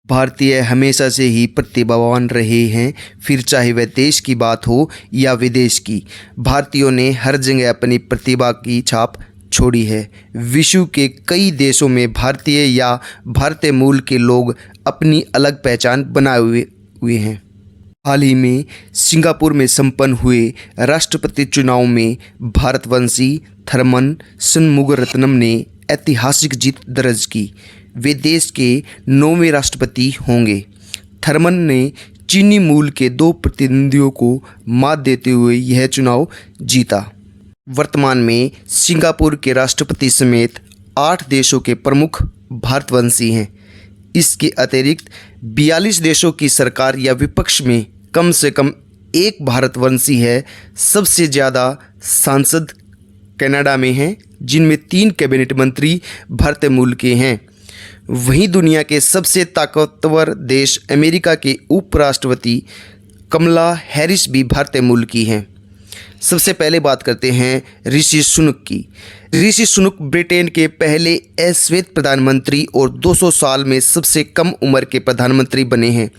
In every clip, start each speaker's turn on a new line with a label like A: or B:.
A: भारतीय हमेशा से ही प्रतिभावान रहे हैं, फिर चाहे वह देश की बात हो या विदेश की। भारतीयों ने हर जगह अपनी प्रतिभा की छाप छोड़ी है। विश्व के कई देशों में भारतीय या भारतीय मूल के लोग अपनी अलग पहचान बनाए हुए हैं। हाल ही में सिंगापुर में संपन्न हुए राष्ट्रपति चुनाव में भारतवंशी थरमन शनमुगारत्नम ने ऐतिहासिक जीत दर्ज की। वे देश के 9वें राष्ट्रपति होंगे। थरमन ने चीनी मूल के 2 प्रतिद्वंदियों को मात देते हुए यह चुनाव जीता। वर्तमान में सिंगापुर के राष्ट्रपति समेत 8 देशों के प्रमुख भारतवंशी हैं। इसके अतिरिक्त 42 देशों की सरकार या विपक्ष में कम से कम एक भारतवंशी है। सबसे ज़्यादा सांसद कनाडा में हैं, जिनमें 3 कैबिनेट मंत्री भारतीय मूल के हैं। वहीं दुनिया के सबसे ताकतवर देश अमेरिका के उपराष्ट्रपति कमला हैरिस भी भारतीय मूल की हैं। सबसे पहले बात करते हैं ऋषि सुनक की। ऋषि सुनक ब्रिटेन के पहले अश्वेत प्रधानमंत्री और 200 साल में सबसे कम उम्र के प्रधानमंत्री बने हैं,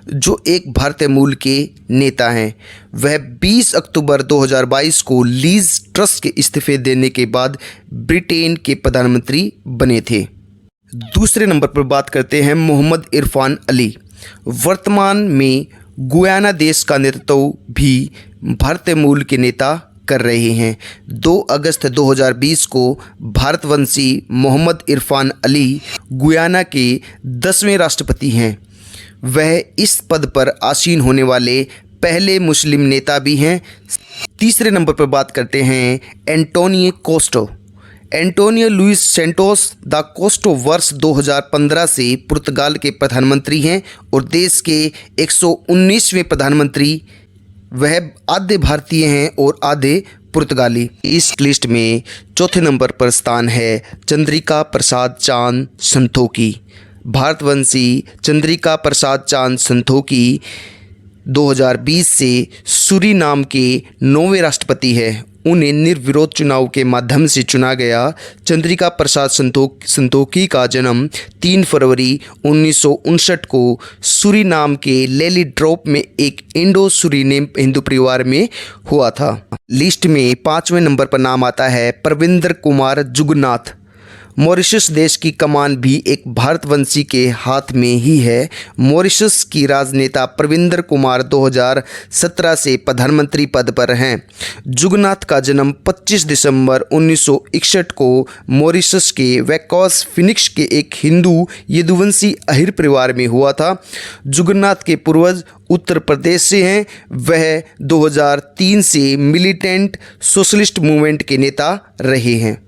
A: जो एक भारतीय मूल के नेता हैं। वह 20 अक्टूबर 2022 को लीज ट्रस के इस्तीफे देने के बाद ब्रिटेन के प्रधानमंत्री बने थे। दूसरे नंबर पर बात करते हैं मोहम्मद इरफान अली। वर्तमान में गुयाना देश का नेतृत्व भी भारतीय मूल के नेता कर रहे हैं। 2 अगस्त 2020 को भारतवंशी मोहम्मद इरफान अली गुयाना के 10वें राष्ट्रपति हैं। वह इस पद पर आसीन होने वाले पहले मुस्लिम नेता भी हैं। तीसरे नंबर पर बात करते हैं Antonio Costa. Antonio Luis Santos da Costa वर्ष 2015 से पुर्तगाल के प्रधानमंत्री हैं और देश के 119वें प्रधानमंत्री। वह आधे भारतीय हैं और आधे पुर्तगाली। इस लिस्ट में चौथे नंबर पर स्थान है चंद्रिका प्रसाद चांद संतोखी। भारतवंशी चंद्रिका प्रसाद चांद संतोखी 2020 से सूरीनाम के 9वें राष्ट्रपति हैं। उन्हें निर्विरोध चुनाव के माध्यम से चुना गया। चंद्रिका प्रसाद संतोखी का जन्म 3 फरवरी 1959 को सूरीनाम के लेली ड्रॉप में एक इंडो सूरीनेम हिंदू परिवार में हुआ था। लिस्ट में 5वें नंबर पर नाम आता है प्रविंदर कुमार जुगनाथ। मॉरिशस देश की कमान भी एक भारतवंशी के हाथ में ही है। मॉरिशस की राजनेता प्रविंदर कुमार 2017 से प्रधानमंत्री पद पर हैं। जुगनाथ का जन्म 25 दिसंबर 1961 को मॉरिशस के वैकोस फिनिक्स के एक हिंदू यदुवंशी अहिर परिवार में हुआ था। जुगनाथ के पूर्वज उत्तर प्रदेश से हैं। वह 2003 से मिलिटेंट सोशलिस्ट मूवमेंट के नेता रहे हैं।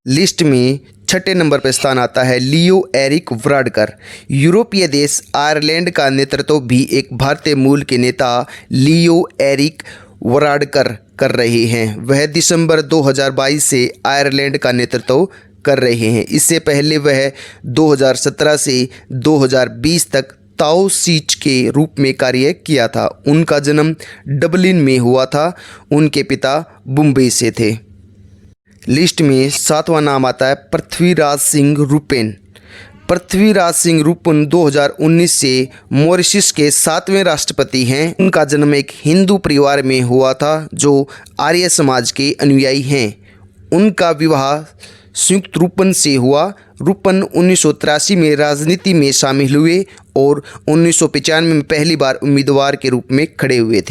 A: लिस्ट में 6ठे नंबर पर स्थान आता है लियो एरिक वराडकर। यूरोपीय देश आयरलैंड का नेतृत्व भी एक भारतीय मूल के नेता लियो एरिक वराडकर कर रहे हैं। वह दिसंबर 2022 से आयरलैंड का नेतृत्व कर रहे हैं। इससे पहले वह 2017 से 2020 तक ताओसीच के रूप में कार्य किया था। उनका जन्म डबलिन में हुआ था। उनके पिता मुंबई से थे। लिस्ट में 7वां नाम आता है पृथ्वीराज सिंह रूपेन। पृथ्वीराज सिंह रूपेन 2019 से मॉरिशस के 7वें राष्ट्रपति हैं। उनका जन्म एक हिंदू परिवार में हुआ था जो आर्य समाज के अनुयायी हैं। उनका विवाह संयुक्त रूपन से हुआ। रूपन 1983 में राजनीति में शामिल हुए और 1995 में पहली बार उम्मीदवार के रूप में खड़े हुए थे।